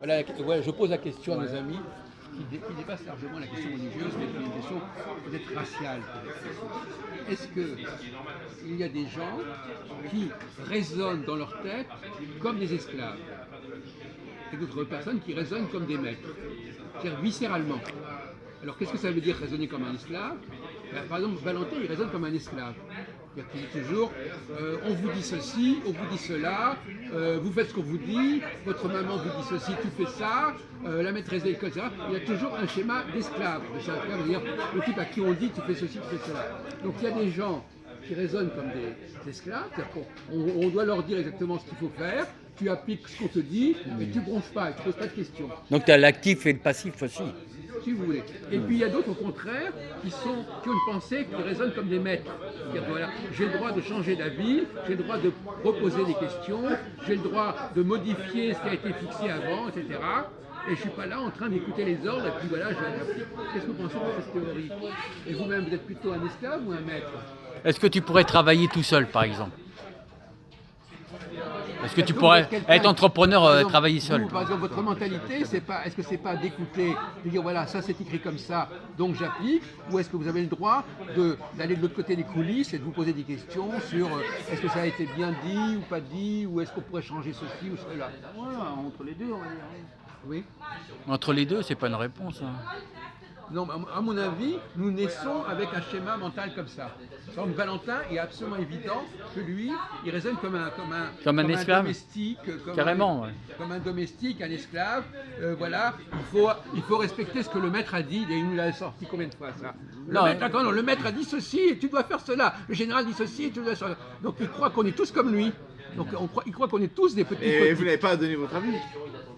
Voilà, ouais, je pose la question à nos amis qui dépasse largement la question religieuse, mais qui est une question peut-être raciale. Est-ce qu'il y a des gens qui raisonnent dans leur tête comme des esclaves et d'autres personnes qui raisonnent comme des maîtres, c'est-à-dire viscéralement? Alors qu'est-ce que ça veut dire raisonner comme un esclave? Par exemple, Valentin, il raisonne comme un esclave. Il dit toujours, on vous dit ceci, on vous dit cela, vous faites ce qu'on vous dit, votre maman vous dit ceci, tu fais ça, la maîtresse de l'école, etc. Il y a toujours un schéma d'esclave. L'esclave veut dire le type à qui on dit, tu fais ceci, tu fais cela. Donc il y a des gens qui raisonnent comme des esclaves, on doit leur dire exactement ce qu'il faut faire, tu appliques ce qu'on te dit, et tu ne bronches pas, et tu ne poses pas de questions. Donc tu as l'actif et le passif aussi. Si vous voulez. Et puis il y a d'autres au contraire qui ont une pensée qui résonne comme des maîtres. C'est-à-dire, voilà, j'ai le droit de changer d'avis, j'ai le droit de reposer des questions, j'ai le droit de modifier ce qui a été fixé avant, etc. Et je ne suis pas là en train d'écouter les ordres et puis voilà, j'applique. Qu'est-ce que vous pensez de cette théorie? Et vous-même, vous êtes plutôt un esclave ou un maître? Est-ce que tu pourrais travailler tout seul, par exemple? Est-ce que tu pourrais être entrepreneur, travailler seul? Vous, par exemple, votre mentalité, est-ce que c'est pas d'écouter, de dire voilà, ça c'est écrit comme ça, donc j'applique, ou est-ce que vous avez le droit d'aller de l'autre côté des coulisses et de vous poser des questions sur est-ce que ça a été bien dit ou pas dit, ou est-ce qu'on pourrait changer ceci ou cela? Voilà, entre les deux, on va dire. Oui. Entre les deux, c'est pas une réponse. Non, à mon avis, nous naissons avec un schéma mental comme ça. Par exemple, Valentin, il est absolument évident que lui, il raisonne comme un esclave. Domestique, Carrément, ouais. comme un domestique, un esclave. Voilà, il faut respecter ce que le maître a dit. Il nous l'a sorti combien de fois ça? Le maître a dit ceci et tu dois faire cela. Le général dit ceci et tu dois faire cela. Donc il croit qu'on est tous comme lui. Donc il croit qu'on est tous des petits. Et vous n'avez pas à donner votre avis.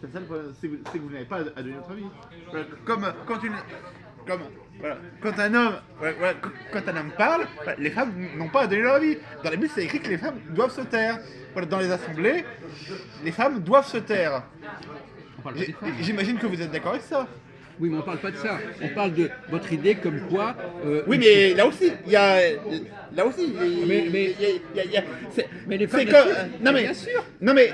C'est ça le problème, c'est que vous n'avez pas à donner votre avis. Voilà, quand un homme parle, les femmes n'ont pas à donner leur avis. Dans la Bible, c'est écrit que les femmes doivent se taire. Voilà, dans les assemblées, les femmes doivent se taire. J'imagine que vous êtes d'accord avec ça. Oui, mais on ne parle pas de ça. On parle de votre idée comme quoi. Oui, mais là aussi, il y a. Là aussi, mais les femmes, bien sûr. Non mais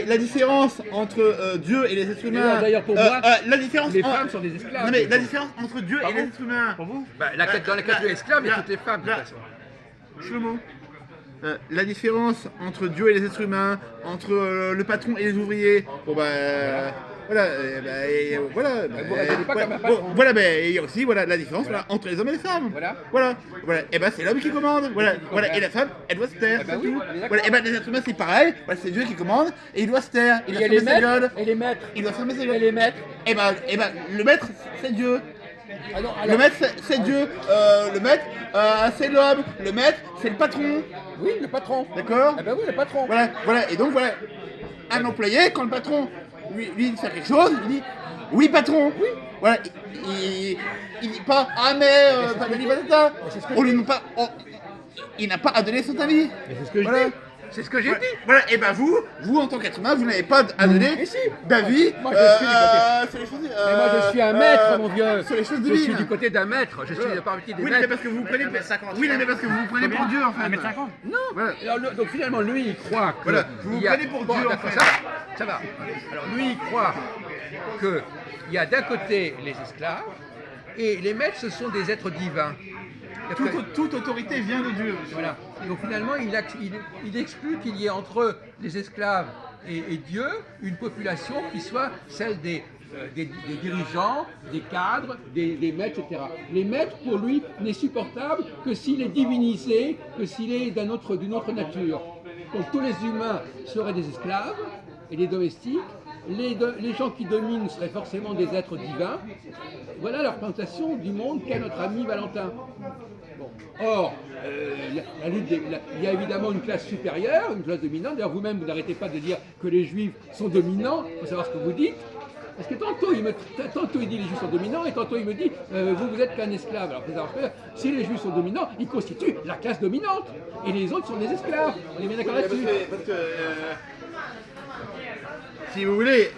la différence entre Dieu et les êtres humains. D'ailleurs, pour moi, la différence les femmes sont des esclaves. Non mais la différence entre Dieu et les êtres humains. Pour vous dans la catégorie esclave, il y a toutes les femmes de toute façon. Shlomo. La différence entre Dieu et les êtres humains, entre le patron et les ouvriers. Bon bah. Voilà, mais il y a aussi la différence entre les hommes et les femmes. Voilà. Et ben c'est l'homme qui commande. Et la femme, elle doit se taire. Et ben les êtres humains c'est pareil. C'est Dieu qui commande et il doit se taire. Il doit fermer sa gueule. Et les maîtres. Il doit fermer sa gueule. Et les maîtres. Et ben le maître c'est Dieu. Alors, le maître c'est Dieu. Le maître c'est l'homme. Le maître c'est le patron. Oui, le patron. D'accord. Eh ben oui, le patron. Voilà. Et donc un employé quand le patron lui dit faire quelque chose, il dit oui patron. Oui. Voilà. Il dit pas ah mais patata. On lui demande pas. Il n'a pas à donner son avis. C'est ce que je dis. C'est ce que j'ai dit. Voilà. Et ben vous en tant qu'être humain, vous n'avez pas à donner d'avis. Moi je suis un maître, mon vieux. Sur les choses je suis du côté d'un maître. Je suis partie des maîtres. Mais parce que vous prenez pour Dieu en fait. 1m50. Non. Voilà. Alors, donc finalement lui il croit que vous prenez pour Dieu en fait. Ça va. Alors lui il croit que il y a d'un côté les esclaves et les maîtres ce sont des êtres divins. Toute autorité vient de Dieu. Voilà. Donc finalement, il exclut qu'il y ait entre les esclaves et Dieu une population qui soit celle des dirigeants, des cadres, des maîtres, etc. Les maîtres, pour lui, n'est supportable que s'il est divinisé, que s'il est d'une autre nature. Donc tous les humains seraient des esclaves et des domestiques. Les gens qui dominent seraient forcément des êtres divins. Voilà la représentation du monde qu'a notre ami Valentin. Bon. Or, il y a évidemment une classe supérieure, une classe dominante. D'ailleurs, vous-même, vous n'arrêtez pas de dire que les Juifs sont dominants. Il faut savoir ce que vous dites. Parce que tantôt il dit les Juifs sont dominants et tantôt il me dit vous êtes qu'un esclave. Alors, faut savoir que si les Juifs sont dominants, ils constituent la classe dominante. Et les autres sont des esclaves. On est bien d'accord là-dessus. Parce que si vous voulez,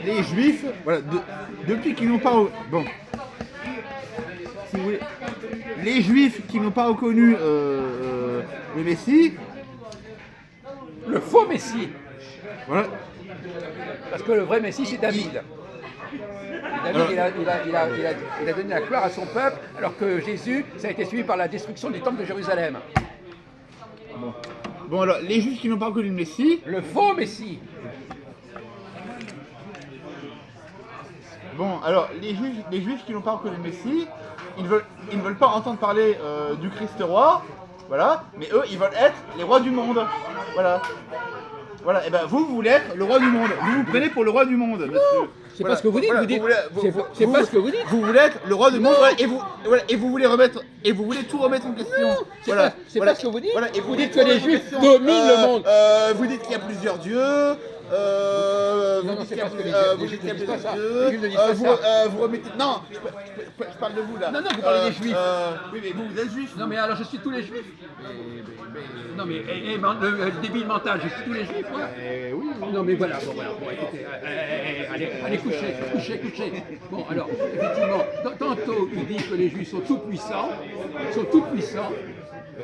les Juifs, depuis qu'ils n'ont pas... Bon. Si vous voulez, les Juifs qui n'ont pas reconnu le Messie... Le faux Messie. Voilà. Parce que le vrai Messie, c'est David. David, il a donné la gloire à son peuple, alors que Jésus, ça a été suivi par la destruction du temple de Jérusalem. Bon, alors, les juifs qui n'ont pas reconnu le Messie, Le faux Messie. bon, alors, les juifs qui n'ont pas reconnu le Messie, ils ne veulent pas entendre parler du Christ roi, voilà, mais eux, ils veulent être les rois du monde, voilà. Voilà, et ben vous voulez être le roi du monde, vous vous prenez pour le roi du monde, monsieur. C'est pas ce que vous dites, Voilà, vous dites. voulez- C'est pas ce que vous dites. Vous voulez être le roi du monde, voilà, et vous voulez remettre, et vous voulez tout remettre en question. C'est Voilà, pas- c'est voilà, pas ce que vous dites. voilà, et Vous dites tout que les remettre en Juifs question. dominent le monde. Vous dites qu'il y a plusieurs dieux. Non, Vous dites c'est qu'il y a pas ce que les vous Juifs dites qu'il y a disent pas plusieurs ça. dieux. Les Juifs ne disent pas Vous ça. vous remettez. Non, je parle de vous là. Non, non, vous parlez des Juifs. Oui, mais vous êtes juif. Non mais alors je suis tous les juifs. Non mais le débile mental, je suis tous les juifs, quoi. Oui. Non mais voilà, bon écoutez, allez couchez. Bon alors, effectivement, tantôt il dit que les juifs sont tout puissants,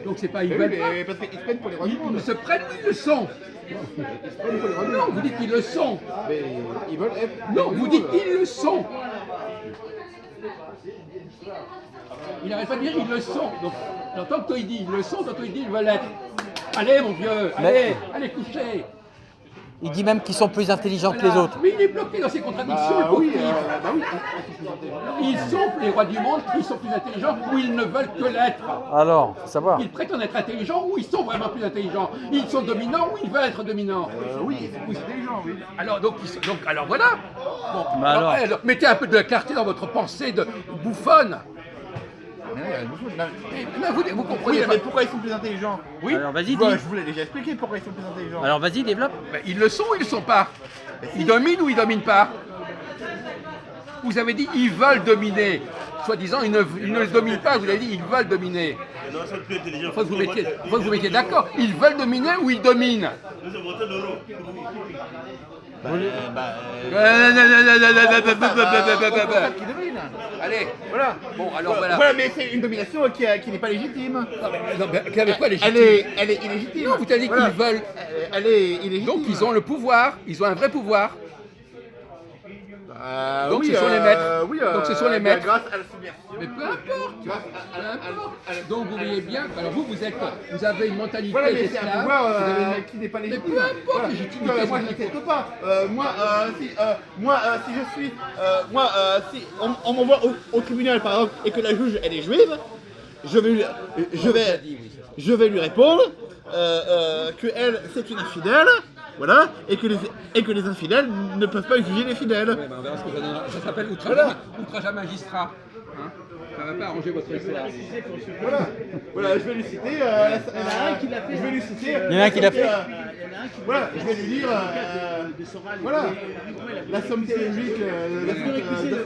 donc c'est pas ils Oui, veulent mais parce qu'ils se prennent pour les rois du pas. monde. Ils se prennent, ils le sont. Non, vous dites qu'ils le sont. Mais ils veulent être. Non, vous dites qu'ils le sont. Il n'arrête pas de dire ils le sont. Donc, tantôt il dit ils le sont, tantôt il dit ils veulent l'être. Allez mon vieux, allez coucher. Il dit même qu'ils sont plus intelligents que les Voilà. autres. Mais il est bloqué dans ses contradictions, le pauvre Oui, type. oui. Ils sont les rois du monde, ils sont plus intelligents ou ils ne veulent que l'être. Alors, faut savoir. Ils prétendent être intelligents ou ils sont vraiment plus intelligents. Ils sont dominants ou ils veulent être dominants. Oui, ils sont plus intelligents, oui. Alors alors voilà. Bon, Bah alors. mettez un peu de clarté dans votre pensée de bouffonne. Là, vous comprenez Oui, pas. mais pourquoi ils sont plus intelligents? Oui. Alors vas-y, Voilà, dis. je vous l'ai déjà expliqué pourquoi ils sont plus intelligents. Alors vas-y, développe. Ben, ils le sont ou ils ne le sont pas? Ils dominent ou ils ne dominent pas? Vous avez dit ils veulent dominer. Soi-disant, ils ne le dominent pas. Vous avez dit ils veulent dominer. Non, ils sont plus intelligents. Il faut que vous mettiez d'accord. Ils veulent dominer ou ils dominent? Nous avons voté l'euro. Qui domine. Allez, Voilà. bon alors voilà. Voilà, mais c'est une domination qui n'est pas légitime. Non, mais avec quoi légitime? Elle est illégitime. Non, vous avez dit Voilà. qu'ils veulent. Elle est illégitime. Donc ils ont le pouvoir, ils ont un vrai pouvoir. Donc oui, ce sont les maîtres. Oui, Donc ce sont les maîtres. Grâce à la submersion. Mais peu importe. Donc vous voyez bien, alors vous avez une mentalité Voilà, mais c'est un d'esclave. pouvoir vous avez une- qui n'est pas Mais légitime. peu importe, Voilà. légitimité, Moi, je c'est n'accepte pas. Si je suis, si on m'envoie au tribunal par exemple et que la juge elle est juive, je vais lui répondre que elle c'est une infidèle, voilà, et que les infidèles ne peuvent pas juger les fidèles. Ouais, ben, on verra ce que ça donnera. Ça s'appelle outrage à magistrat. Hein, ça va pas arranger votre histoire. Voilà, je vais lui citer. Je vais lui citer. Il y en a un qui l'a fait. Voilà, je vais lui dire. Voilà, la somme théologique de Saint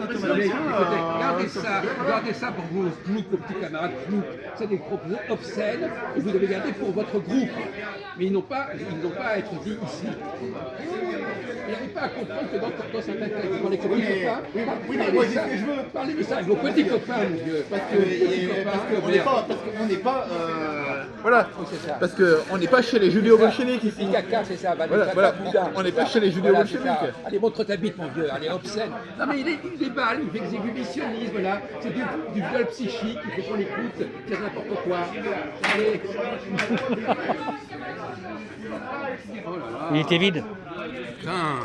Thomas Mais, d'Aquin, écoutez, gardez ça pour vos petits camarades ploucs. C'est des propos obscènes et vous devez garder pour votre groupe. Mais ils n'ont pas à être dits ici. Vous n'arrivez pas à comprendre que dans certains cas, dans les petits copains, oui, mais moi, je dis ce que je veux. Parlez de ça avec vos petits copains, mon vieux. parce qu'on n'est pas, voilà, Oui, c'est ça. parce qu'on n'est pas chez les judéo-bolcheviques ici. Les caca, c'est ça. Voilà, voilà, on n'est pas chez les judéo-bolcheviques. Voilà, c'est ça. Allez, montre ta bite, mon vieux. Allez, obscène. Non, mais il déballe, il fait des exhibitionnismes, là. C'est du viol psychique, il faut qu'on l'écoute. C'est n'importe quoi. Allez. Oh là là. Il était vide. Putain.